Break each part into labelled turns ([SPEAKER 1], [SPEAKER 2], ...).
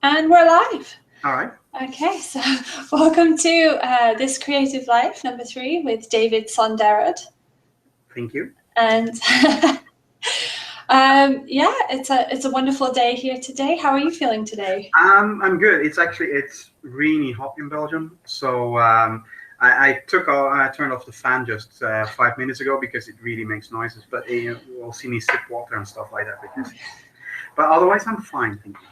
[SPEAKER 1] And we're live.
[SPEAKER 2] All right.
[SPEAKER 1] Okay, so welcome to This Creative Life, number 3, with David Sondered.
[SPEAKER 2] Thank you.
[SPEAKER 1] And yeah, it's a wonderful day here today. How are you feeling today?
[SPEAKER 2] I'm good. It's really hot in Belgium, so I turned off the fan just 5 minutes ago because it really makes noises. But you will see me sip water and stuff like that because. But otherwise, I'm fine. Thank you.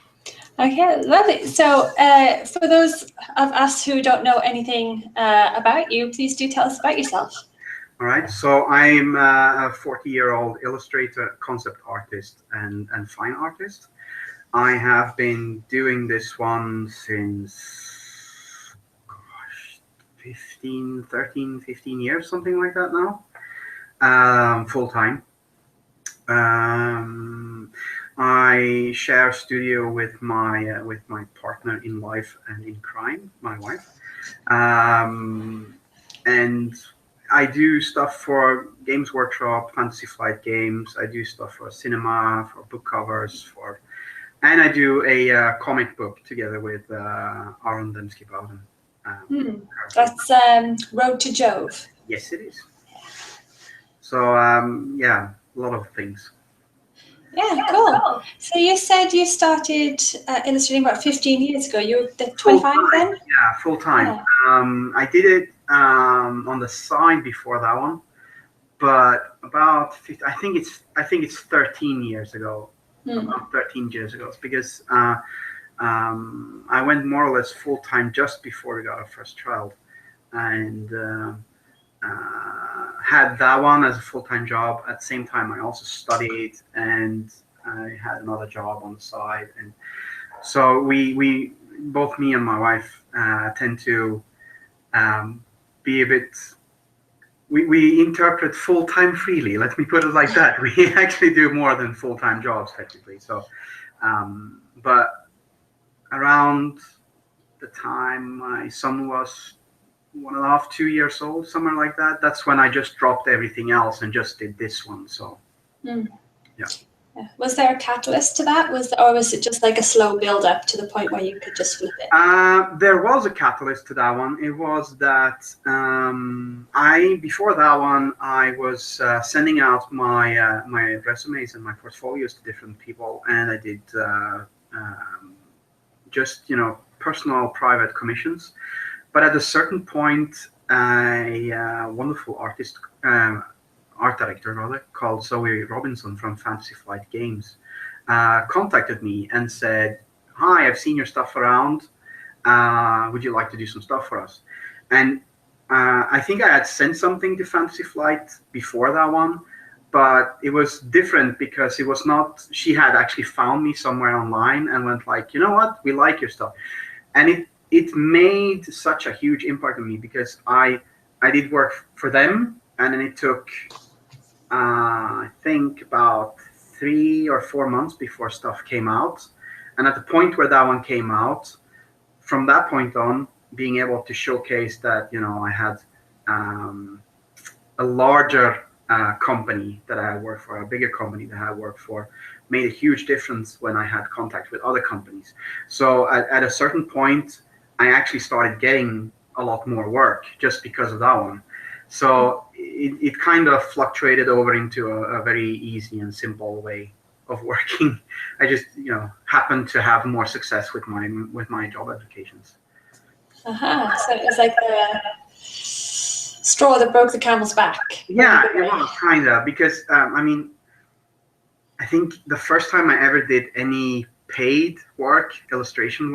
[SPEAKER 1] Okay, lovely. So for those of us who don't know anything about you, please do tell us about yourself.
[SPEAKER 2] All right. So I'm a 40-year-old illustrator, concept artist, and fine artist. I have been doing this one since, gosh, 15 years, something like that now, full time. I share a studio with my partner in life and in crime, my wife, and I do stuff for Games Workshop, Fantasy Flight Games. I do stuff for cinema, for book covers, and I do a comic book together with Aaron Demski-Bowden.
[SPEAKER 1] That's Road to Jove.
[SPEAKER 2] Yes, it is. So yeah, a lot of things.
[SPEAKER 1] Yeah, cool. So you said you started illustrating about 15 years ago. You were 25 then?
[SPEAKER 2] Yeah, full time. Yeah. I did it on the side before that one, but about 50, I think it's 13 years ago. About 13 years ago, because I went more or less full time just before we got our first child, and had that one as a full time job. At the same time, I also studied, and I had another job on the side, and so we both, me and my wife, tend to be a bit. We interpret full time freely. Let me put it like that. We actually do more than full time jobs technically. So, but around the time my son was 1.5, 2 years old, somewhere like that, that's when I just dropped everything else and just did this one. So, yeah.
[SPEAKER 1] Was there a catalyst to that? Or was it just like a slow build up to the point where you could just flip it?
[SPEAKER 2] There was a catalyst to that one. It was that before that one, I was sending out my resumes and my portfolios to different people, and I did just personal, private commissions. But at a certain point, a wonderful art director rather, called Zoe Robinson from Fantasy Flight Games, contacted me and said, "Hi, I've seen your stuff around. Would you like to do some stuff for us?" And I think I had sent something to Fantasy Flight before that one, but it was different because it was not. She had actually found me somewhere online and went like, "You know what? We like your stuff," and it made such a huge impact on me because I did work for them, and then it took I think about 3 or 4 months before stuff came out. And at the point where that one came out, from that point on, being able to showcase that, I had a larger company that I worked for, a bigger company that I worked for, made a huge difference when I had contact with other companies. So at a certain point, I actually started getting a lot more work just because of that one. So it kind of fluctuated over into a very easy and simple way of working. I just happened to have more success with my job applications.
[SPEAKER 1] So it was like the straw that broke the camel's back.
[SPEAKER 2] Yeah, it was kind of, because I think the first time I ever did any paid work illustration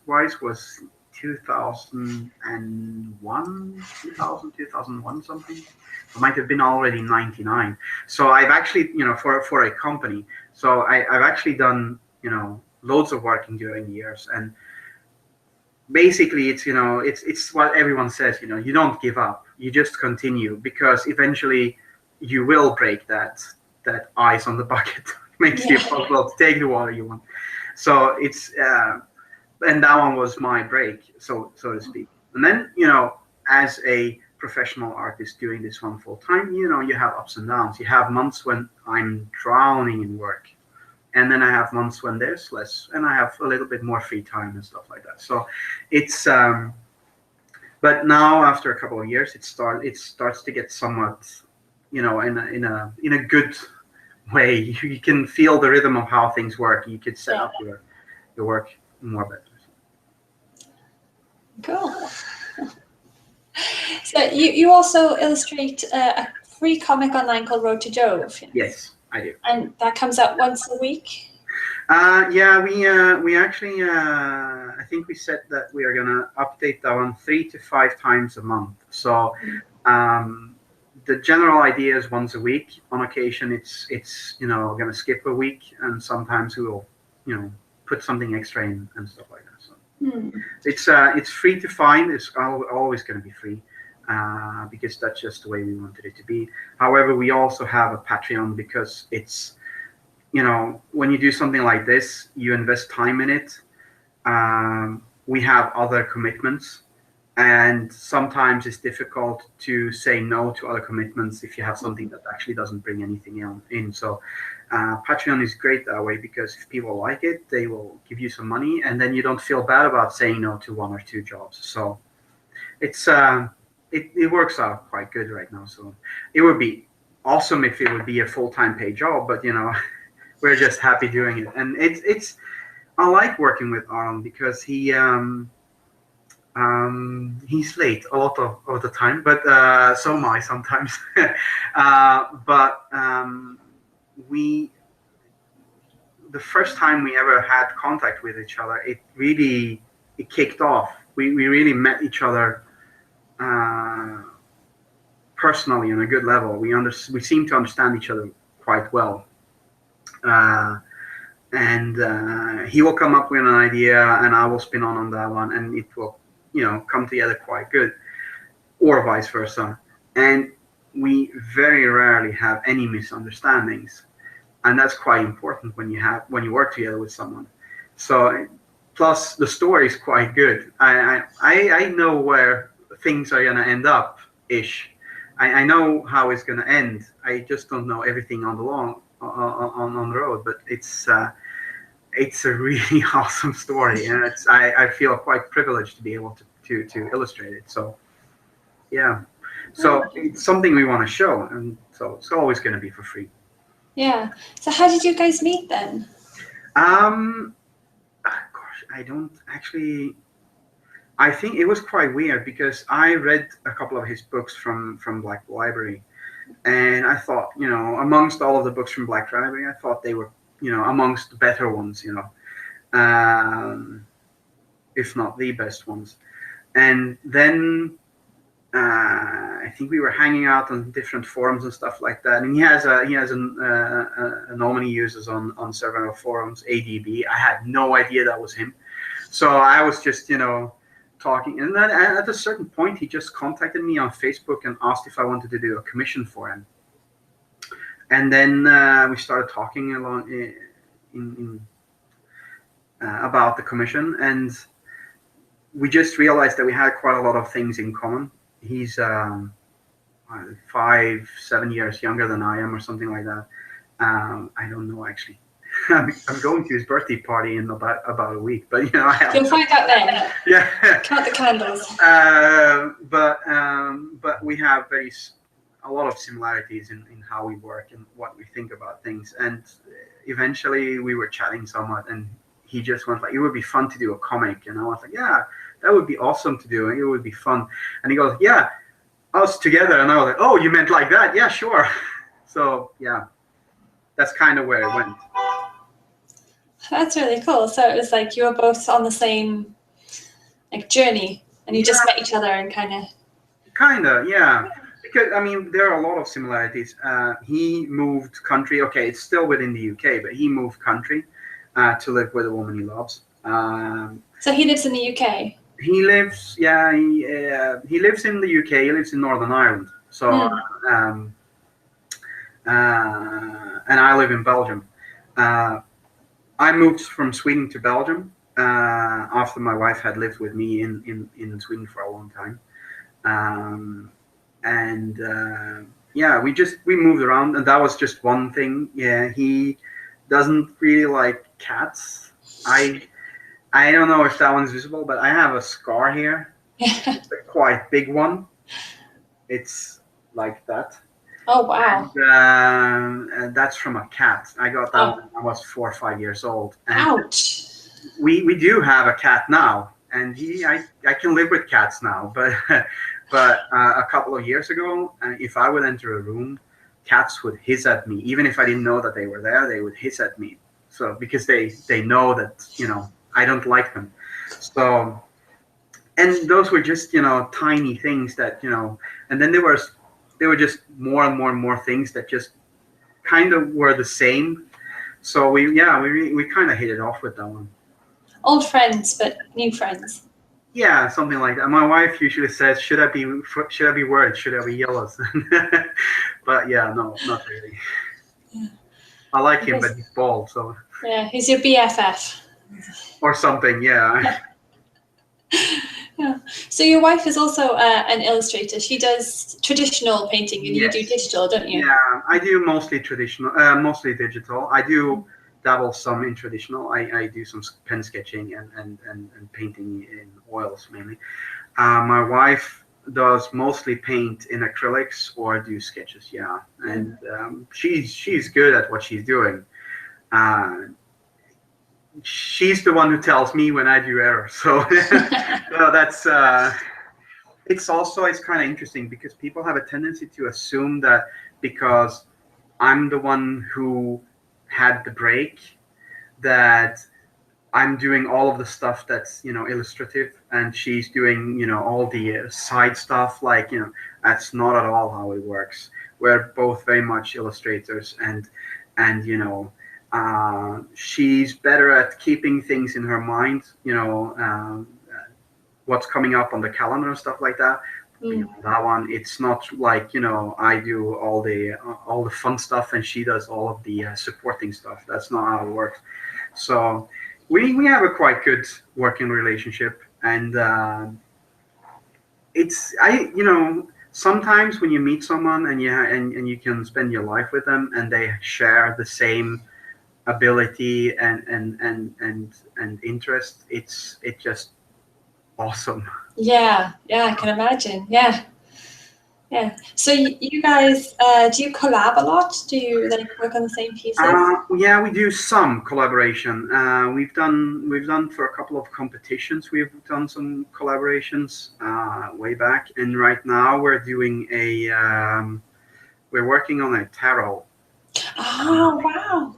[SPEAKER 2] wise was 2001 something. It might have been already 99. So I've actually, for a company, so I've actually done, loads of work during the years. And basically it's what everyone says, you don't give up, you just continue, because eventually you will break that ice on the bucket. Makes you possible to take the water you want. So it's and that one was my break, so to speak. And then, as a professional artist doing this one full time, you have ups and downs. You have months when I'm drowning in work, and then I have months when there's less, and I have a little bit more free time and stuff like that. So it's but now after a couple of years, it starts to get somewhat, in a good way. You can feel the rhythm of how things work. You could set up your work more better.
[SPEAKER 1] Cool. So you also illustrate a free comic online called Road to Jove.
[SPEAKER 2] Yes, I do.
[SPEAKER 1] And that comes out once a week?
[SPEAKER 2] Yeah, we actually, I think we said that we are going to update that one 3 to 5 times a month. So the general idea is once a week. On occasion, it's going to skip a week, and sometimes we will, put something extra in and stuff like that. So it's free to find. It's always going to be free. Because that's just the way we wanted it to be. However, we also have a Patreon because it's, when you do something like this, you invest time in it. We have other commitments, and sometimes it's difficult to say no to other commitments if you have something that actually doesn't bring anything in. So Patreon is great that way, because if people like it, they will give you some money, and then you don't feel bad about saying no to 1 or 2 jobs. So it's it works out quite good right now. So it would be awesome if it would be a full-time paid job, but we're just happy doing it. And it's I like working with Aron because he's late a lot of the time, but so am I sometimes. But the first time we ever had contact with each other, it kicked off. We really met each other personally on a good level. We seem to understand each other quite well, and he will come up with an idea, and I will spin on that one, and it will come together quite good, or vice versa. And we very rarely have any misunderstandings, and that's quite important when you work together with someone. So plus the story is quite good. I know where things are going to end up ish. I know how it's going to end. I just don't know everything on the road, but it's a really awesome story, and I feel quite privileged to be able to illustrate it. So yeah, so it's something we want to show, and so it's always going to be for free.
[SPEAKER 1] Yeah. So how did you guys meet then?
[SPEAKER 2] Gosh, I don't actually. I think it was quite weird because I read a couple of his books from Black Library, and I thought, amongst all of the books from Black Library, I thought they were, amongst the better ones, if not the best ones. And then I think we were hanging out on different forums and stuff like that. And he has a nominee he uses on several forums, ADB. I had no idea that was him, so I was just talking, and then at a certain point he just contacted me on Facebook and asked if I wanted to do a commission for him. And then we started talking along about the commission, and we just realized that we had quite a lot of things in common. He's 5-7 years younger than I am, or something like that. I don't know actually. I'm going to his birthday party in about a week, but
[SPEAKER 1] you'll find out then.
[SPEAKER 2] Yeah.
[SPEAKER 1] Count the candles.
[SPEAKER 2] But we have a lot of similarities in how we work and what we think about things. And eventually we were chatting somewhat, and he just went like, "It would be fun to do a comic," and I was like, "Yeah, that would be awesome to do. It would be fun." And he goes, "Yeah, us together." And I was like, "Oh, you meant like that? Yeah, sure." So yeah, that's kind of where it went.
[SPEAKER 1] That's really cool. So it was like you were both on the same journey, and you just met each other and kind of.
[SPEAKER 2] Yeah. Because there are a lot of similarities. He moved country. Okay, it's still within the UK, but he moved country to live with a woman he loves.
[SPEAKER 1] So he lives in the UK.
[SPEAKER 2] He lives in the UK. He lives in Northern Ireland. So and I live in Belgium. I moved from Sweden to Belgium after my wife had lived with me in Sweden for a long time. We moved around, and that was just one thing. Yeah, doesn't really like cats. I don't know if that one's visible, but I have a scar here. It's a quite big one. It's like that.
[SPEAKER 1] Oh, wow.
[SPEAKER 2] And that's from a cat. I got that when I was 4 or 5 years old. And
[SPEAKER 1] ouch.
[SPEAKER 2] We do have a cat now, and I can live with cats now. But a couple of years ago, if I would enter a room, cats would hiss at me. Even if I didn't know that they were there, they would hiss at me. So because they know that, you know, I don't like them. So, and those were just, you know, tiny things that, you know, and then there were just more and more and more things that just kind of were the same. So we kind of hit it off with that one.
[SPEAKER 1] Old friends, but new friends.
[SPEAKER 2] Yeah, something like that. My wife usually says, "Should I be words? Should I be yellows?" But yeah, no, not really.
[SPEAKER 1] Yeah.
[SPEAKER 2] I like him, but he's bald, so.
[SPEAKER 1] Yeah, he's your BFF.
[SPEAKER 2] Or something, yeah.
[SPEAKER 1] Yeah. So your wife is also an illustrator. She does traditional painting, and
[SPEAKER 2] Yes.
[SPEAKER 1] you do digital, don't you?
[SPEAKER 2] Yeah, I do mostly traditional, mostly digital. I do dabble some in traditional. I do some pen sketching and painting in oils mainly. My wife does mostly paint in acrylics or do sketches. Yeah, and she's good at what she's doing. She's the one who tells me when I do errors. So, so that's. It's kind of interesting because people have a tendency to assume that because I'm the one who had the break, that I'm doing all of the stuff that's, you know, illustrative, and she's doing, you know, all the side stuff. Like, you know, that's not at all how it works. We're both very much illustrators, and you know, she's better at keeping things in her mind. You know, what's coming up on the calendar and stuff like that. You know, that one, it's not like, you know, I do all the fun stuff and she does all of the supporting stuff. That's not how it works. So we have a quite good working relationship, and you know, sometimes when you meet someone and you can spend your life with them and they share the same ability and interest, it's just awesome.
[SPEAKER 1] Yeah, I can imagine. Yeah. So you guys, do you collab a lot? Do you like work on the same pieces?
[SPEAKER 2] Yeah, we do some collaboration. We've done for a couple of competitions. We've done some collaborations way back, and right now we're doing we're working on a tarot.
[SPEAKER 1] Oh, wow.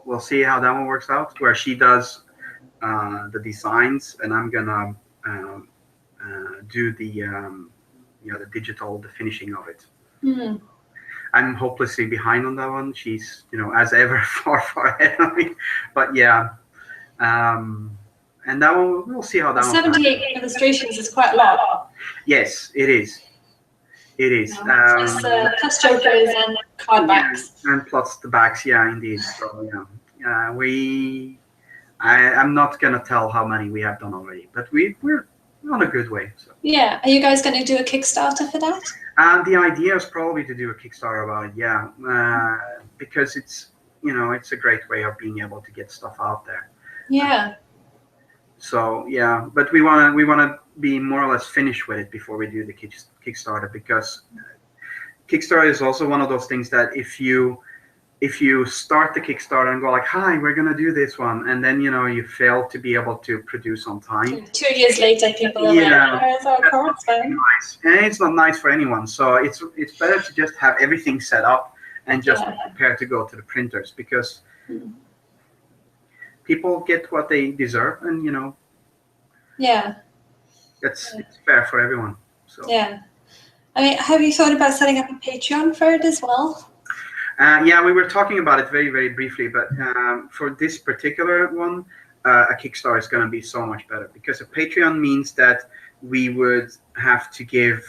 [SPEAKER 2] We'll see how that one works out. Where she does the designs, and I'm gonna do the you know, the digital, the finishing of it. I'm hopelessly behind on that one. She's, you know, as ever, far ahead of me. But yeah, and that one, we'll see how that
[SPEAKER 1] 78 illustrations is quite a lot.
[SPEAKER 2] Yes, it is. It is.
[SPEAKER 1] Plus jokers and card backs.
[SPEAKER 2] And plus the backs, yeah, indeed. So yeah, I'm not gonna tell how many we have done already, but we're on a good way. So.
[SPEAKER 1] Yeah, are you guys going to do a Kickstarter for that?
[SPEAKER 2] The idea is probably to do a Kickstarter about it, yeah, because it's, you know, it's a great way of being able to get stuff out there.
[SPEAKER 1] Yeah.
[SPEAKER 2] So yeah, but we wanna be more or less finished with it before we do the Kickstarter, because Kickstarter is also one of those things that if you start the Kickstarter and go like, hi, we're going to do this one, and then, you know, you fail to be able to produce on time.
[SPEAKER 1] 2 years later, people are like, where's our cards then?
[SPEAKER 2] Nice. And it's not nice for anyone. So it's better to just have everything set up and just prepare to go to the printers, because people get what they deserve, and, you know, it's fair for everyone. So.
[SPEAKER 1] Yeah. I mean, have you thought about setting up a Patreon for it as well?
[SPEAKER 2] Yeah, we were talking about it very, very briefly, but for this particular one, a Kickstarter is going to be so much better, because a Patreon means that we would have to give,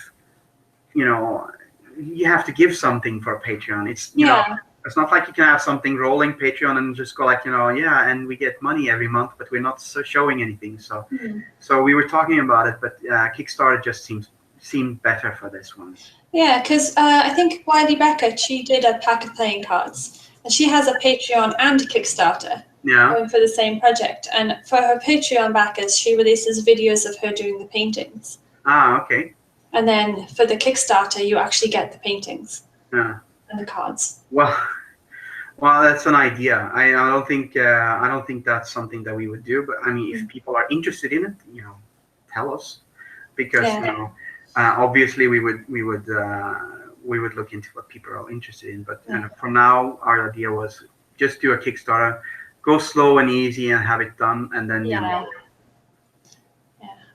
[SPEAKER 2] you know, you have to give something for a Patreon. It's, you know, it's not like you can have something rolling Patreon and just go like, you know, yeah, and we get money every month, but we're not showing anything. So, so we were talking about it, but Kickstarter just seemed better for this one.
[SPEAKER 1] Yeah, because I think Wiley Beckett, she did a pack of playing cards, and she has a Patreon and a Kickstarter going for the same project. And for her Patreon backers, she releases videos of her doing the paintings.
[SPEAKER 2] Ah, okay.
[SPEAKER 1] And then for the Kickstarter, you actually get the paintings and the cards.
[SPEAKER 2] Well, that's an idea. I don't think that's something that we would do. But I mean, if people are interested in it, tell us, because obviously we would look into what people are interested in. But for now, our idea was just do a Kickstarter, go slow and easy, and have it done, and then
[SPEAKER 1] Yeah,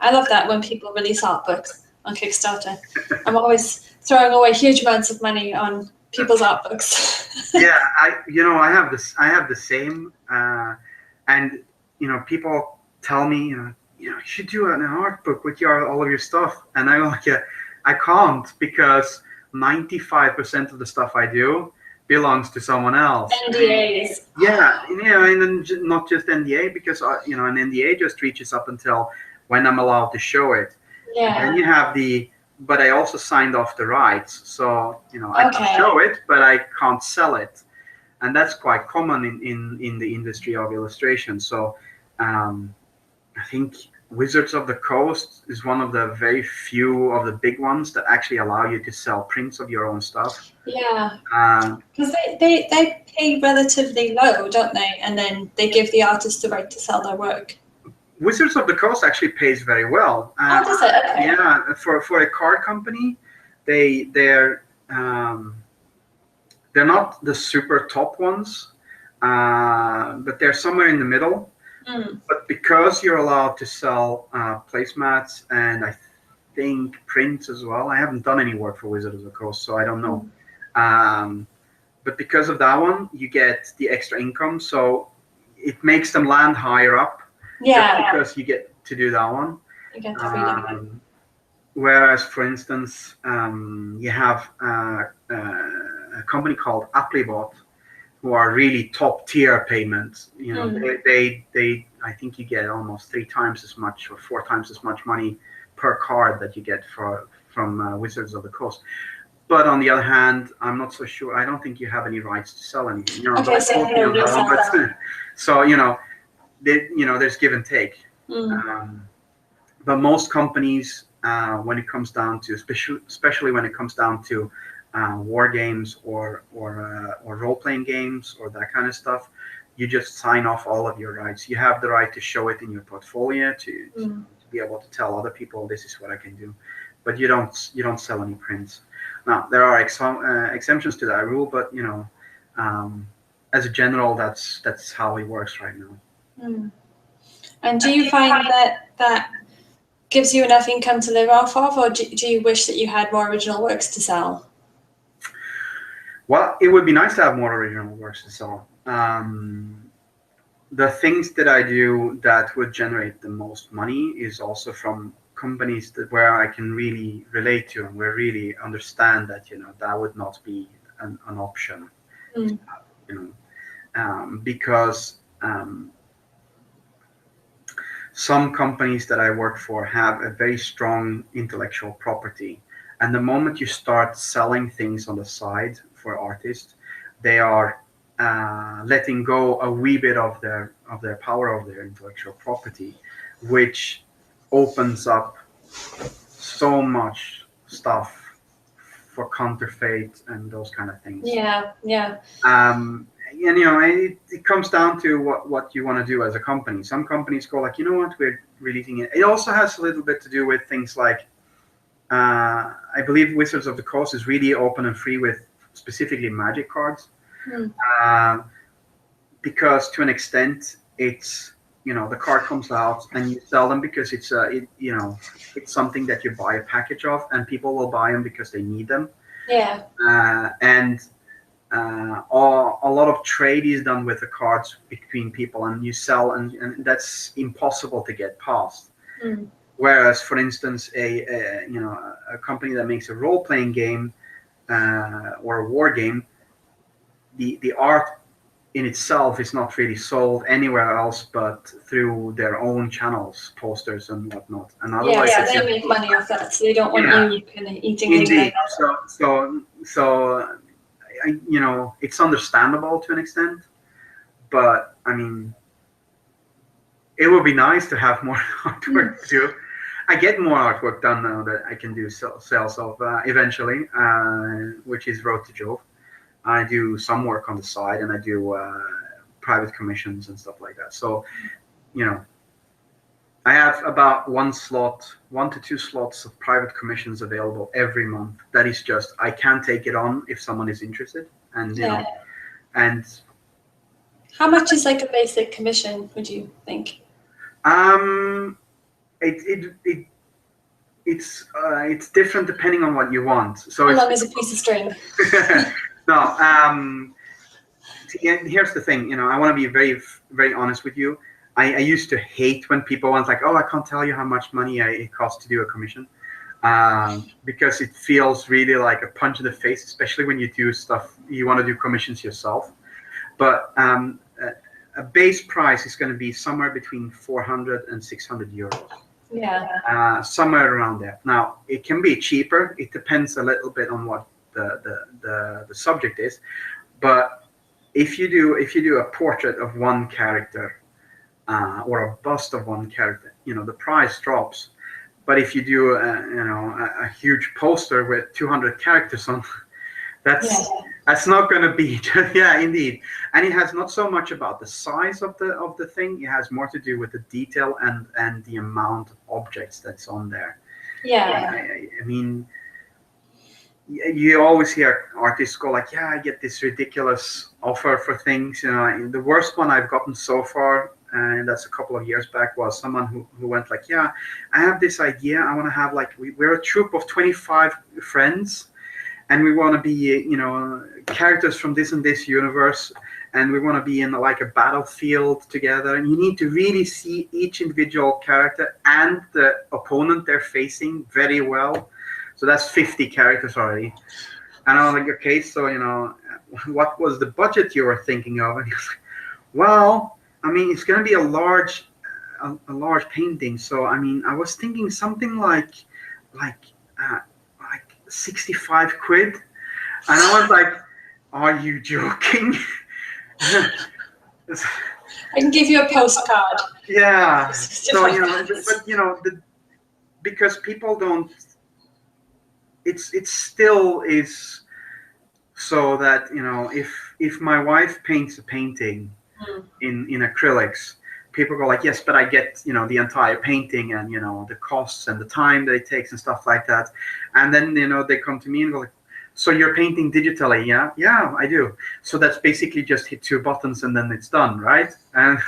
[SPEAKER 1] I love that when people release art books on Kickstarter. I'm always throwing away huge amounts of money on people's art books.
[SPEAKER 2] Yeah, I have the same, and people tell me, you should do an art book with all of your stuff, and I'm like, I can't, because 95% of the stuff I do belongs to someone else.
[SPEAKER 1] NDAs.
[SPEAKER 2] Yeah, and then not just NDA, because an NDA just reaches up until when I'm allowed to show it.
[SPEAKER 1] Yeah.
[SPEAKER 2] And then you have but I also signed off the rights, so I can show it, but I can't sell it, and that's quite common in the industry of illustration. So I think Wizards of the Coast is one of the very few of the big ones that actually allow you to sell prints of your own stuff.
[SPEAKER 1] Yeah, because they pay relatively low, don't they? And then they give the artist the right to sell their work.
[SPEAKER 2] Wizards of the Coast actually pays very well.
[SPEAKER 1] Does it? Okay.
[SPEAKER 2] Yeah, for a card company, they're not the super top ones, but they're somewhere in the middle. But because you're allowed to sell placemats and I think prints as well, I haven't done any work for Wizards of the Coast, so I don't know. But because of that one, you get the extra income, so it makes them land higher up. Yeah, because you get to do that one.
[SPEAKER 1] You get the freedom.
[SPEAKER 2] Whereas, for instance, you have a company called Applebot, who are really top tier payments. They I think you get almost 3 times as much or 4 times as much money per card that you get from Wizards of the Coast. But on the other hand, I'm not so sure. I don't think you have any rights to sell anything.
[SPEAKER 1] Okay,
[SPEAKER 2] so there's give and take. But most companies, when it comes down to, especially when it comes down to war games or role-playing games or that kind of stuff, you just sign off all of your rights. You have the right to show it in your portfolio to be able to tell other people, this is what I can do. But you don't sell any prints. Now there are exemptions to that rule, but as a general, that's how it works right now.
[SPEAKER 1] And do you find that gives you enough income to live off of, or do you wish that you had more original works to sell?
[SPEAKER 2] Well, it would be nice to have more original works to sell. The things that I do that would generate the most money is also from companies where I can really relate to and where really understand that that would not be an option. Because some companies that I work for have a very strong intellectual property, and the moment you start selling things on the side for artists, they are letting go a wee bit of their power of their intellectual property, which opens up so much stuff for counterfeit and those kind of things. It comes down to what you want to do as a company. Some companies go like, we're releasing it. It also has a little bit to do with things like, I believe Wizards of the Coast is really open and free with specifically Magic cards, because to an extent it's the card comes out and you sell them because it's something that you buy a package of, and people will buy them because they need them. And a lot of trade is done with the cards between people, and you sell, and that's impossible to get past. Whereas, for instance, a company that makes a role-playing game or a war game, the art in itself is not really sold anywhere else but through their own channels, posters and whatnot. And otherwise,
[SPEAKER 1] they make money off that, so they don't want you kind of eating.
[SPEAKER 2] Indeed. So you know, it's understandable to an extent, but I mean, it would be nice to have more artwork to do. I get more artwork done now that I can do sales of eventually, which is road to Jove. I do some work on the side, and I do private commissions and stuff like that. So, you know, I have about 1 to 2 slots of private commissions available every month. That is just, I can take it on if someone is interested, and you know, and
[SPEAKER 1] how much is like a basic commission, would you think?
[SPEAKER 2] It's different depending on what you want. So
[SPEAKER 1] how long is a piece of string?
[SPEAKER 2] No. Here's the thing. You know, I want to be very, very honest with you. I used to hate when people want like, oh, I can't tell you how much money it costs to do a commission, because it feels really like a punch in the face, especially when you do stuff, you want to do commissions yourself. But a base price is going to be somewhere between 400 and 600 euros.
[SPEAKER 1] Yeah.
[SPEAKER 2] Somewhere around there. Now, it can be cheaper. It depends a little bit on what the subject is. But if you do a portrait of one character, or a bust of one character, you know, the price drops. But if you do a huge poster with 200 characters on, that's not going to be yeah, indeed. And it has not so much about the size of the thing. It has more to do with the detail and the amount of objects that's on there. I mean, you always hear artists go like, yeah, I get this ridiculous offer for things. You know, the worst one I've gotten so far, and that's a couple of years back, was someone who went like, yeah, I have this idea. I want to have like, we're a troupe of 25 friends, and we want to be, you know, characters from this and this universe, and we want to be in like a battlefield together, and you need to really see each individual character and the opponent they're facing very well. So that's 50 characters already. And I was like, okay, so, you know, what was the budget you were thinking of? And he was like, well, I mean, it's going to be a large painting. So, I mean, I was thinking something like 65 quid. And I was like, are you joking?
[SPEAKER 1] I can give you a postcard.
[SPEAKER 2] Yeah. So, you know, but, you know, because people don't, it still is so that, you know, if my wife paints a painting in acrylics, people go like, yes, but I get, you know, the entire painting and, you know, the costs and the time that it takes and stuff like that. And then, you know, they come to me and go like, so you're painting digitally? Yeah, I do. So that's basically just hit 2 buttons and then it's done, right? And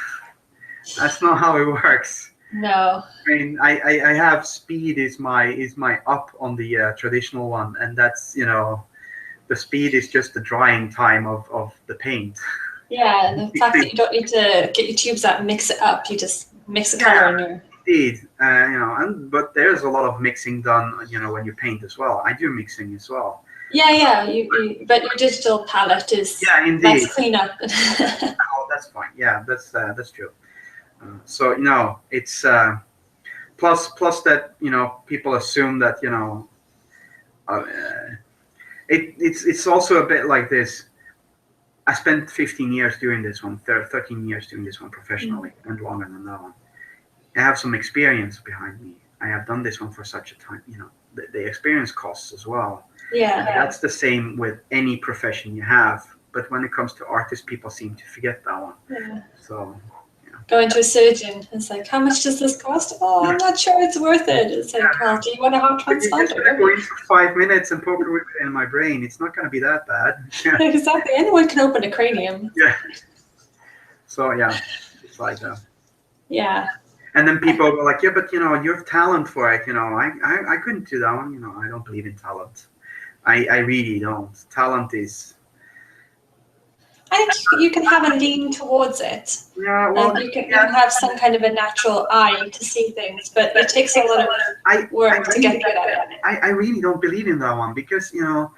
[SPEAKER 2] that's not how it works.
[SPEAKER 1] No.
[SPEAKER 2] I mean, I have speed is my up on the traditional one, and that's, you know, the speed is just the drying time of the paint.
[SPEAKER 1] Yeah, and the fact that you don't need to get your tubes out and mix it up, you just mix the color in your.
[SPEAKER 2] Indeed, you know, but there's a lot of mixing done, you know, when you paint as well. I do mixing as well.
[SPEAKER 1] Yeah, but your digital palette is less cleanup.
[SPEAKER 2] Oh, that's fine. Yeah, that's true. So, you know, it's plus that, you know, people assume that, you know, it's also a bit like this. I spent 15 years doing this one, 13 years doing this one professionally, and longer than that one. I have some experience behind me. I have done this one for such a time, you know, the experience costs as well.
[SPEAKER 1] Yeah.
[SPEAKER 2] That's the same with any profession you have. But when it comes to artists, people seem to forget that one.
[SPEAKER 1] Yeah.
[SPEAKER 2] So,
[SPEAKER 1] going to a surgeon, it's like, how much does this cost? Oh, I'm not sure it's worth it. It's like, well, do you want a heart transplant?
[SPEAKER 2] You're just going to go in for 5 minutes and poke it in my brain. It's not going to be that bad.
[SPEAKER 1] Exactly. Anyone can open a cranium.
[SPEAKER 2] Yeah. So, yeah, it's like that.
[SPEAKER 1] Yeah.
[SPEAKER 2] And then people go like, yeah, but, you know, you have talent for it. You know, I couldn't do that one. You know, I don't believe in talent. I really don't. Talent is...
[SPEAKER 1] I think you can have a lean towards it.
[SPEAKER 2] Yeah, well,
[SPEAKER 1] and you can have some kind of a natural eye to see things, but it takes a lot of work to get good at it.
[SPEAKER 2] I really don't believe in that one because, you know,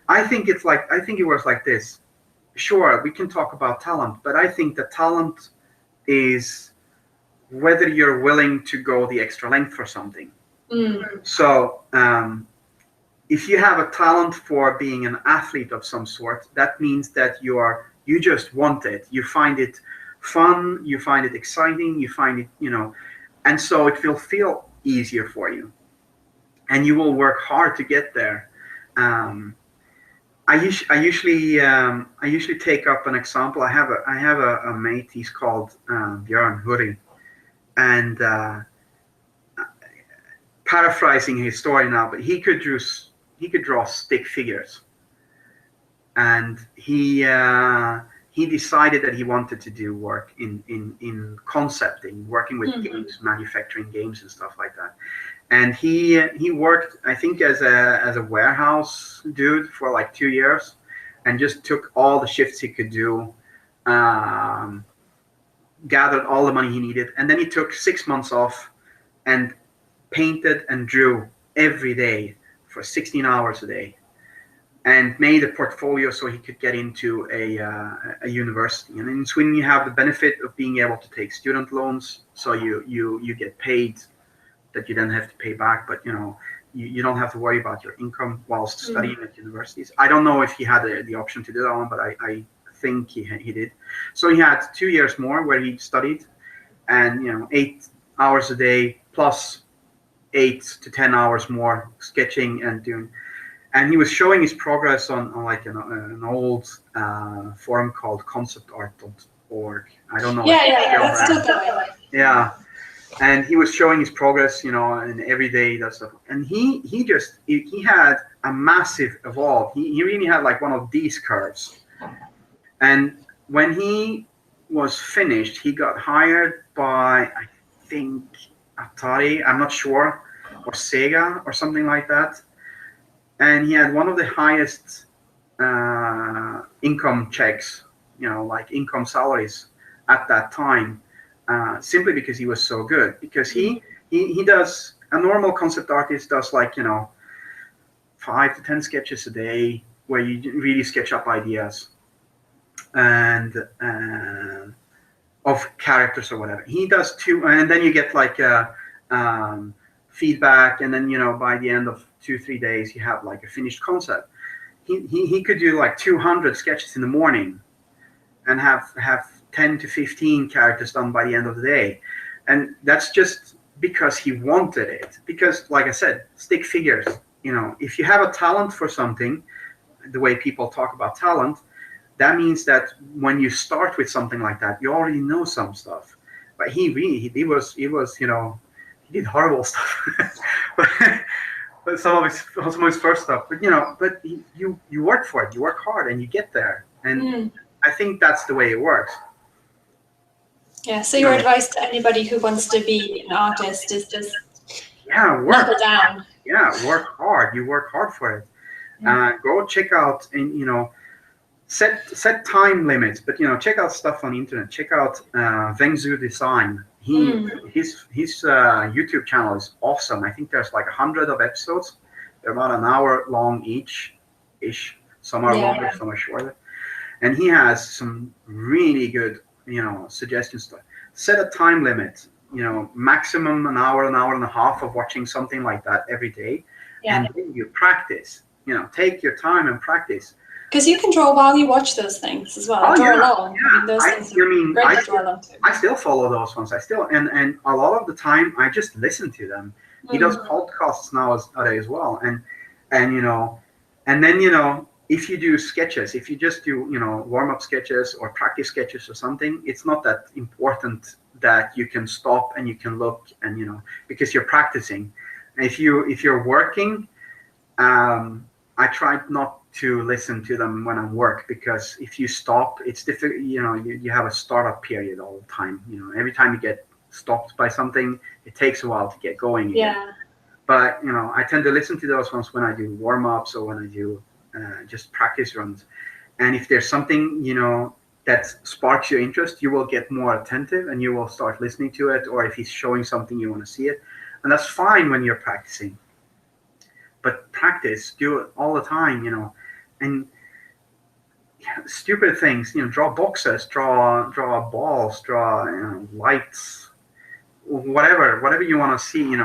[SPEAKER 2] I think it was like this. Sure, we can talk about talent, but I think that talent is whether you're willing to go the extra length for something. So, if you have a talent for being an athlete of some sort, that means that you just want it. You find it fun, you find it exciting, you find it, and so it will feel easier for you, and you will work hard to get there. I usually take up an example. I have a mate. He's called Björn Hurri, and paraphrasing his story now, but he could draw stick figures, and he decided that he wanted to do work in concepting, working with games, manufacturing games and stuff like that. And he worked, I think, as a warehouse dude for like 2 years, and just took all the shifts he could do, gathered all the money he needed, and then he took 6 months off and painted and drew every day for 16 hours a day, and made a portfolio so he could get into a university. And in Sweden, you have the benefit of being able to take student loans, so you get paid that you then have to pay back, but you don't have to worry about your income whilst studying at universities. I don't know if he had the option to do that one, but I think he did. So he had 2 years more where he studied, and 8 hours a day plus 8 to 10 hours more sketching and doing. And he was showing his progress on like an old forum called conceptart.org. I don't know.
[SPEAKER 1] Yeah, that's still going.
[SPEAKER 2] Yeah. And he was showing his progress, and every day that stuff. And he had a massive evolve. He really had like one of these curves. And when he was finished, he got hired by, I think, Atari, I'm not sure, or Sega or something like that. And he had one of the highest income checks, like income salaries at that time. Simply because he was so good. Because he does, a normal concept artist does like 5 to 10 sketches a day, where you really sketch up ideas and of characters or whatever. He does 2, and then you get like feedback, and then by the end of 2-3 days you have like a finished concept. He could do like 200 sketches in the morning and have 10 to 15 characters done by the end of the day. And that's just because he wanted it. Because, like I said, stick figures, if you have a talent for something, the way people talk about talent, that means that when you start with something like that, you already know some stuff. But he did horrible stuff. but some of his first stuff, but you work for it, you work hard, and you get there. And I think that's the way it works.
[SPEAKER 1] Yeah, so your advice to anybody who wants to be an artist is just
[SPEAKER 2] work
[SPEAKER 1] down.
[SPEAKER 2] Yeah, work hard. You work hard for it. Go check out, and set time limits. But check out stuff on the internet. Check out Vengzu Design. His YouTube channel is awesome. I think there's like 100 of episodes. They're about an hour long ish. Some are longer, some are shorter. And he has some really good suggestions. Set a time limit, maximum an hour and a half of watching something like that every day. And then you practice, take your time and practice.
[SPEAKER 1] Because you can draw while you watch those things as well. Draw along.
[SPEAKER 2] Yeah. I still follow those ones. And a lot of the time I just listen to them. He does podcasts nowadays as well. And then if you do sketches, if you just do, warm-up sketches or practice sketches or something, it's not that important that you can stop and you can look and, because you're practicing. And if you're working, I try not to listen to them when I work, because if you stop, it's difficult. You have a startup period all the time. Every time you get stopped by something, it takes a while to get going again.
[SPEAKER 1] Yeah.
[SPEAKER 2] But, I tend to listen to those ones when I do warm-ups or when I do just practice runs. And if there's something that sparks your interest, you will get more attentive and you will start listening to it. Or if he's showing something, you want to see it, and that's fine when you're practicing. But practice, do it all the time, and stupid things, draw boxes, draw balls, draw lights, whatever you want to see,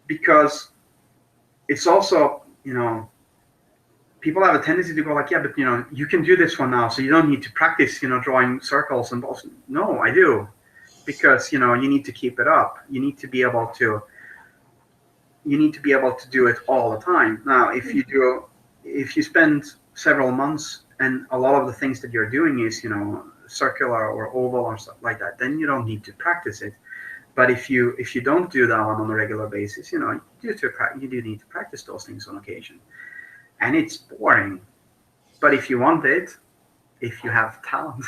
[SPEAKER 2] because it's also, people have a tendency to go like, yeah, but you can do this one now, so you don't need to practice, drawing circles and balls. No, I do, because you need to keep it up. You need to be able to do it all the time. Now, if you spend several months and a lot of the things that you're doing is circular or oval or stuff like that, then you don't need to practice it. But if you don't do that one on a regular basis, you do need to practice those things on occasion. And it's boring. But if you want it, if you have talent,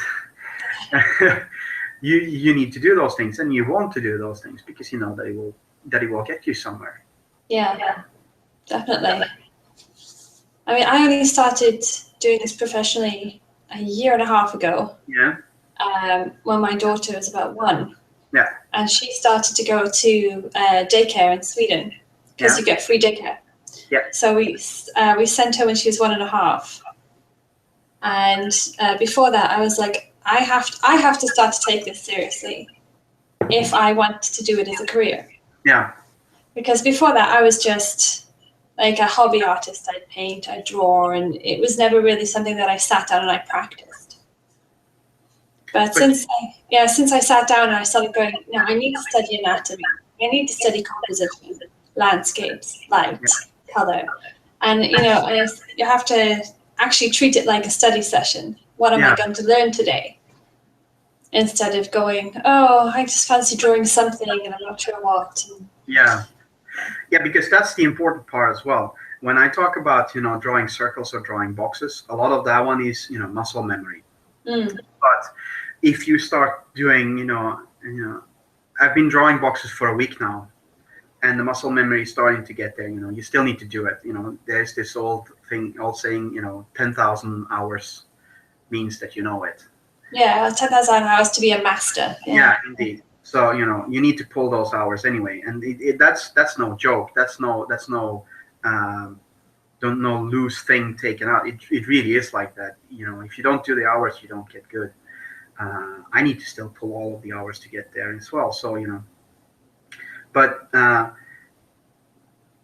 [SPEAKER 2] you need to do those things, and you want to do those things because you know that it will get you somewhere.
[SPEAKER 1] Yeah, definitely. I mean, I only started doing this professionally a year and a half ago.
[SPEAKER 2] Yeah.
[SPEAKER 1] When my daughter was about 1.
[SPEAKER 2] Yeah.
[SPEAKER 1] And she started to go to daycare in Sweden because you get free daycare.
[SPEAKER 2] Yeah.
[SPEAKER 1] So we sent her when she was 1.5. And before that, I was like, I have to start to take this seriously if I want to do it as a career.
[SPEAKER 2] Yeah.
[SPEAKER 1] Because before that, I was just like a hobby artist. I'd paint, I'd draw, and it was never really something that I sat down and I practiced. But since I sat down and I started going, no, I need to study anatomy. I need to study composition, landscapes, light, color. And, you have to actually treat it like a study session. What am I going to learn today? Instead of going, oh, I just fancy drawing something and I'm not sure what.
[SPEAKER 2] Yeah, because that's the important part as well. When I talk about, drawing circles or drawing boxes, a lot of that one is, muscle memory. But if you start doing, I've been drawing boxes for a week now, and the muscle memory is starting to get there. You still need to do it. There's this old saying, 10,000 hours means that you know it.
[SPEAKER 1] Yeah, 10,000 hours to be a master.
[SPEAKER 2] Yeah, indeed. So you need to pull those hours anyway, and that's no joke. That's no loose thing taken out. It really is like that. If you don't do the hours, you don't get good. I need to still pull all of the hours to get there as well. So but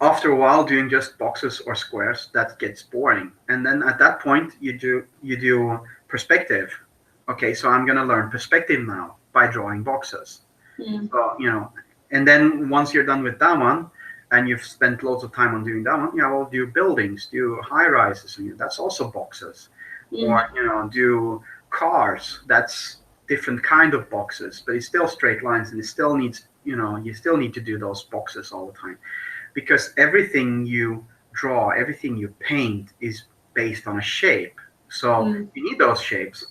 [SPEAKER 2] after a while, doing just boxes or squares, that gets boring. And then at that point, you do perspective. Okay, so I'm gonna learn perspective now by drawing boxes. So and then once you're done with that one, and you've spent loads of time on doing that one, we'll do buildings, do high rises, and that's also boxes. Or do cars. That's different kind of boxes, but it's still straight lines, and it still needs you still need to do those boxes all the time, because everything you draw, everything you paint is based on a shape. So you need those shapes.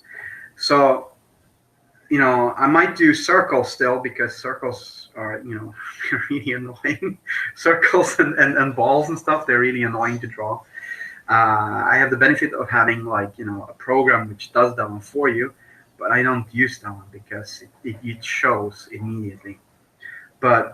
[SPEAKER 2] So I might do circles still, because circles are really annoying. Circles and balls and stuff, they're really annoying to draw. I have the benefit of having a program which does that one for you, but I don't use that one because it shows immediately. But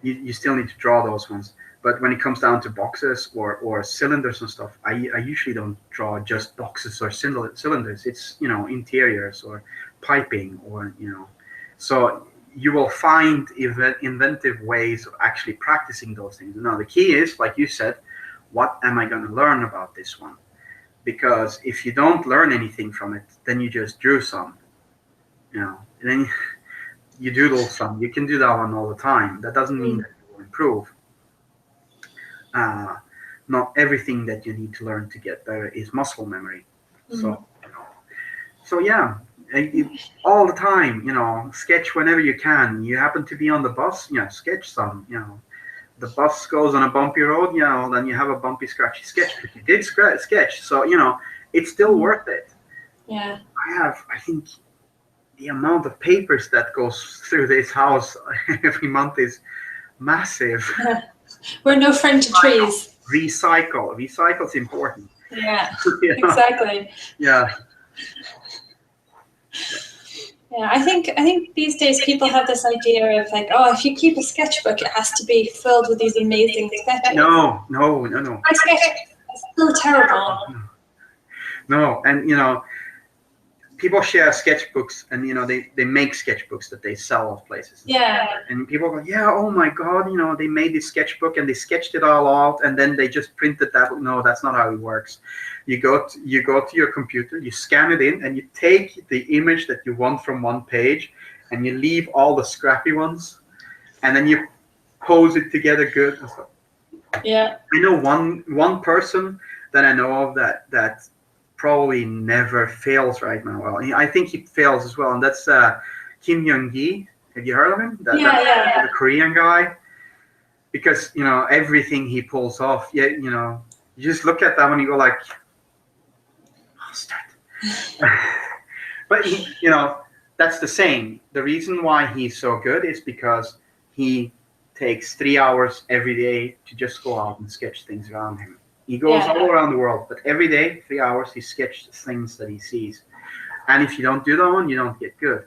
[SPEAKER 2] you still need to draw those ones. But when it comes down to boxes or cylinders and stuff, I usually don't draw just boxes or cylinders. It's interiors or piping or So you will find inventive ways of actually practicing those things. Now the key is, like you said, what am I going to learn about this one? Because if you don't learn anything from it, then you just drew some. And then you doodle some. You can do that one all the time. That doesn't mean that you will improve. Not everything that you need to learn to get better is muscle memory. So yeah, all the time, sketch whenever you can. You happen to be on the bus, sketch some. The bus goes on a bumpy road, then you have a bumpy, scratchy sketch. But you did sketch, so it's still worth it.
[SPEAKER 1] Yeah.
[SPEAKER 2] I think the amount of papers that goes through this house every month is massive.
[SPEAKER 1] We're no friend to trees.
[SPEAKER 2] Recycle's important.
[SPEAKER 1] Yeah, exactly.
[SPEAKER 2] Yeah.
[SPEAKER 1] Yeah, I think these days people have this idea of if you keep a sketchbook, it has to be filled with these amazing sketches.
[SPEAKER 2] No.
[SPEAKER 1] My sketch is still terrible.
[SPEAKER 2] No, and people share sketchbooks, and they make sketchbooks that they sell off places. And people go, yeah, oh my God, they made this sketchbook and they sketched it all out, and then they just printed that. No, that's not how it works. You go to your computer, you scan it in, and you take the image that you want from one page, and you leave all the scrappy ones, and then you pose it together good and stuff.
[SPEAKER 1] Yeah.
[SPEAKER 2] I know one person that I know of that probably never fails right now. Well, I think he fails as well, and that's Kim Young-gi. Have you heard of him? The Korean guy. Because everything he pulls off, you just look at that one and you go like, oh, start. But that's the same. The reason why he's so good is because he takes 3 hours every day to just go out and sketch things around him. He goes all around the world, but every day, 3 hours, he sketches things that he sees. And if you don't do that one, you don't get good.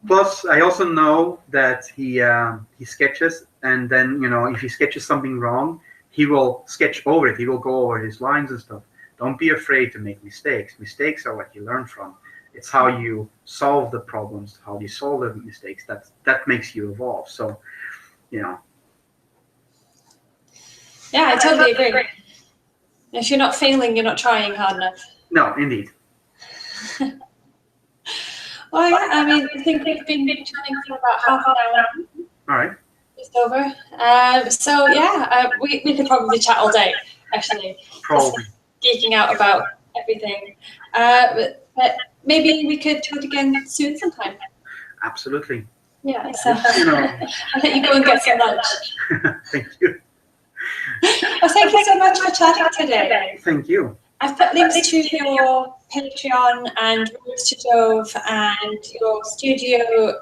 [SPEAKER 2] Plus, I also know that he sketches, and then if he sketches something wrong, he will sketch over it. He will go over his lines and stuff. Don't be afraid to make mistakes. Mistakes are what you learn from. It's how you solve the problems, how you solve the mistakes. That makes you evolve. So,
[SPEAKER 1] Yeah, I totally agree. If you're not failing, you're not trying hard enough.
[SPEAKER 2] No, indeed.
[SPEAKER 1] Well, yeah, I mean, I think we've been chatting for about half an hour.
[SPEAKER 2] All right.
[SPEAKER 1] Just over. So yeah, we could probably chat all day, actually.
[SPEAKER 2] Probably.
[SPEAKER 1] Just geeking out about everything. But maybe we could chat again soon sometime.
[SPEAKER 2] Absolutely.
[SPEAKER 1] Yeah, so I'll let you go and get some lunch.
[SPEAKER 2] Thank you.
[SPEAKER 1] Well, thank you so much for chatting today.
[SPEAKER 2] Thank you.
[SPEAKER 1] I've put links to your Patreon and Roads to Dove and your studio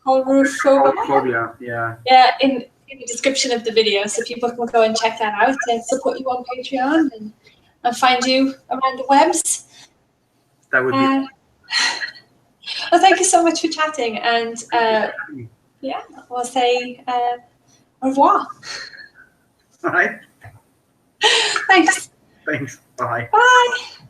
[SPEAKER 2] Colrophobia, yeah.
[SPEAKER 1] Yeah, in the description of the video, so people can go and check that out and support you on Patreon and find you around the webs.
[SPEAKER 2] That would be.
[SPEAKER 1] Well, thank you so much for chatting, and yeah, we'll say au revoir.
[SPEAKER 2] All right.
[SPEAKER 1] Thanks.
[SPEAKER 2] Thanks. Bye.
[SPEAKER 1] Bye.